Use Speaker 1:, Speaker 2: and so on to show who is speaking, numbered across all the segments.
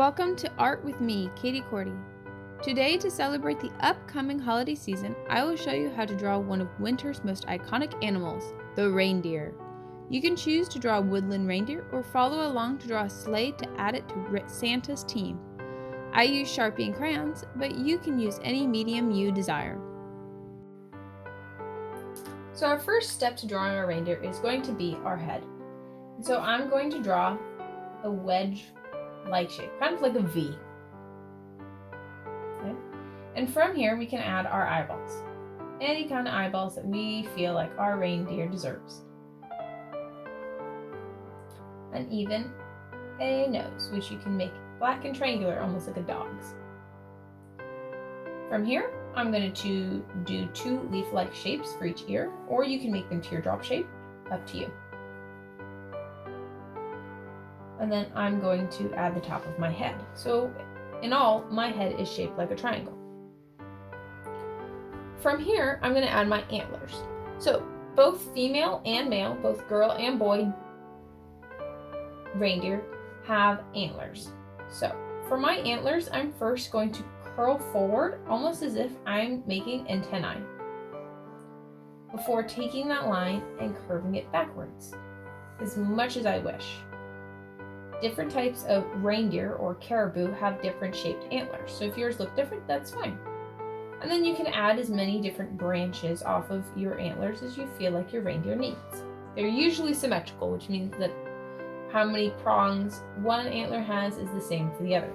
Speaker 1: Welcome to Art with me, Katie Cordy. Today, to celebrate the upcoming holiday season, I will show you how to draw one of winter's most iconic animals, the reindeer. You can choose to draw a woodland reindeer or follow along to draw a sleigh to add it to Santa's team. I use Sharpie and crayons, but you can use any medium you desire. So our first step to drawing our reindeer is going to be our head. So I'm going to draw a wedge-like shape, kind of like a V. Okay? And from here we can add our eyeballs. Any kind of eyeballs that we feel like our reindeer deserves. And even a nose, which you can make black and triangular, almost like a dog's. From here, I'm going to do two leaf-like shapes for each ear, or you can make them teardrop shape, up to you. And then I'm going to add the top of my head. So in all, my head is shaped like a triangle. From here, I'm going to add my antlers. So both female and male, both girl and boy reindeer have antlers. So for my antlers, I'm first going to curl forward, almost as if I'm making antennae, before taking that line and curving it backwards, as much as I wish. Different types of reindeer or caribou have different shaped antlers, so if yours look different, that's fine. And then you can add as many different branches off of your antlers as you feel like your reindeer needs. They're usually symmetrical, which means that how many prongs one antler has is the same for the other.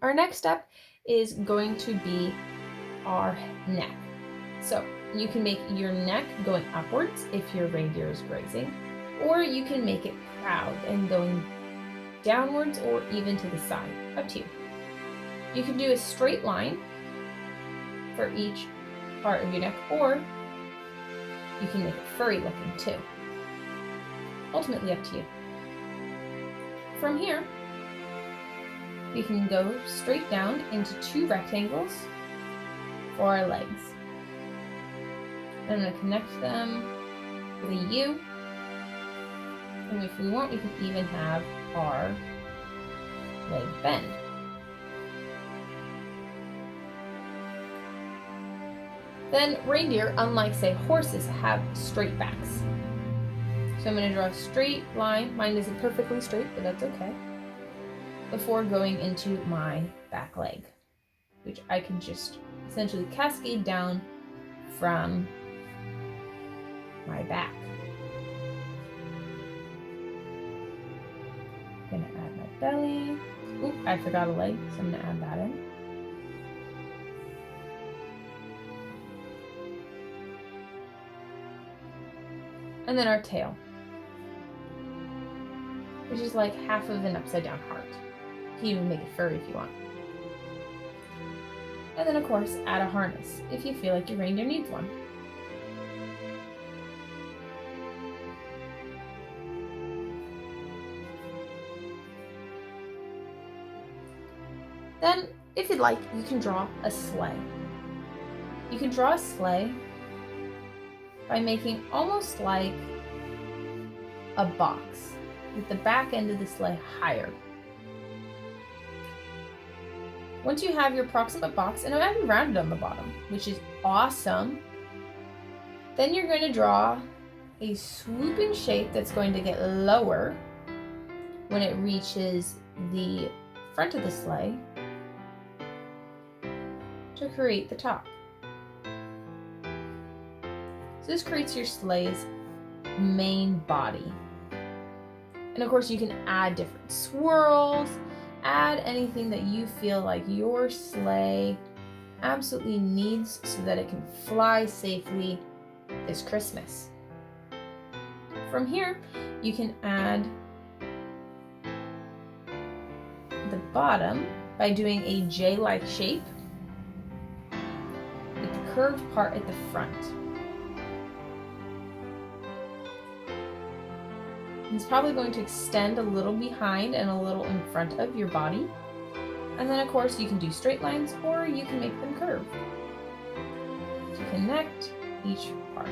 Speaker 1: Our next step is going to be our neck. So you can make your neck going upwards if your reindeer is grazing, or you can make it proud and going downwards or even to the side, up to you. You can do a straight line for each part of your neck, or you can make it furry looking too. Ultimately up to you. From here, we can go straight down into two rectangles for our legs. I'm going to connect them with a U. And if we want, we can even have our leg bend. Then reindeer, unlike say horses, have straight backs. So I'm going to draw a straight line. Mine isn't perfectly straight, but that's okay. Before going into my back leg, which I can just essentially cascade down from my back. I'm gonna add my belly. Oop, I forgot a leg, so I'm gonna add that in. And then our tail, which is like half of an upside down heart. You can even make it furry if you want. And then of course, add a harness if you feel like your reindeer needs one. Then, if you'd like, you can draw a sleigh. You can draw a sleigh by making almost like a box with the back end of the sleigh higher. Once you have your approximate box, and I'm rounded on the bottom, which is awesome, then you're going to draw a swooping shape that's going to get lower when it reaches the front of the sleigh to create the top. So this creates your sleigh's main body. And of course you can add different swirls, add anything that you feel like your sleigh absolutely needs so that it can fly safely this Christmas. From here, you can add the bottom by doing a J-like shape with the curved part at the front. It's probably going to extend a little behind and a little in front of your body. And then of course you can do straight lines or you can make them curved to connect each part.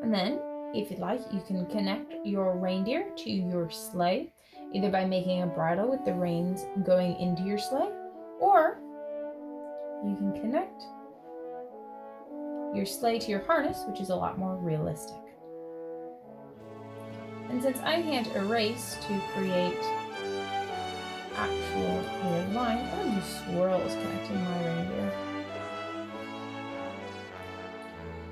Speaker 1: And then, if you'd like, you can connect your reindeer to your sleigh, either by making a bridle with the reins going into your sleigh, or you can connect your sleigh to your harness, which is a lot more realistic. And since I can't erase to create actual clear line, I'm going to use swirls connecting my reindeer.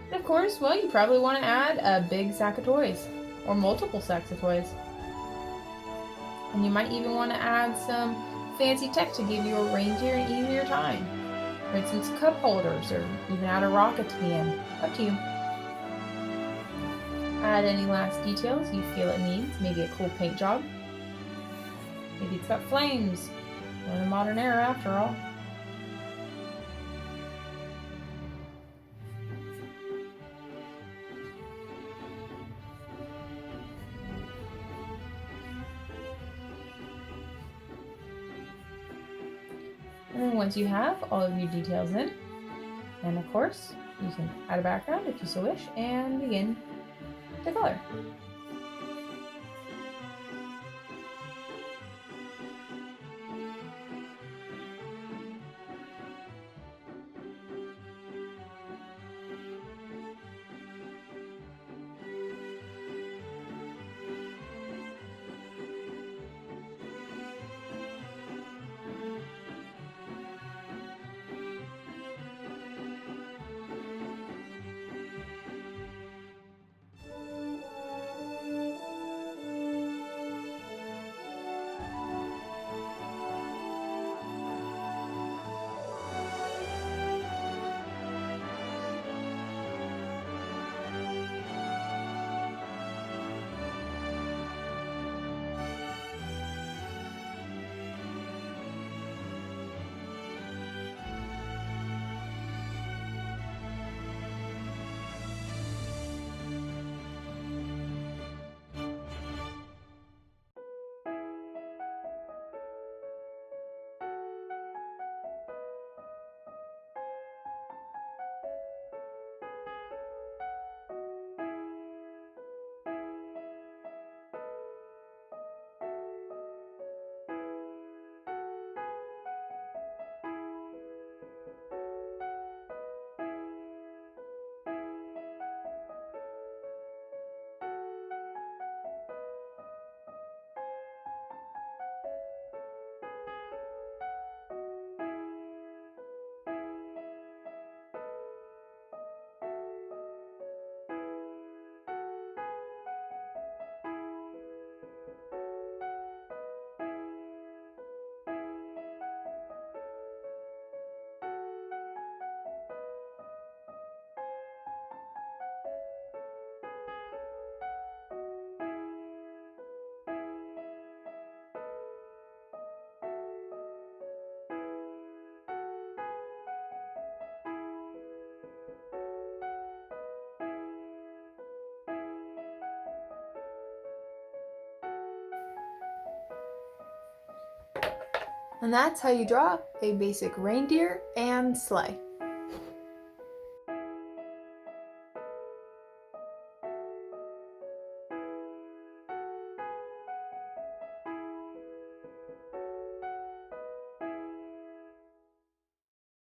Speaker 1: And of course, well, you probably want to add a big sack of toys, or multiple sacks of toys. And you might even want to add some fancy tech to give your reindeer an easier time. For instance, cup holders, or even add a rocket to the end. Up to you. Add any last details you feel it needs, maybe a cool paint job. Maybe it's got flames. We're in a modern era after all. And then once you have all of your details in, then of course, you can add a background if you so wish, and begin to color. And that's how you draw a basic reindeer and sleigh.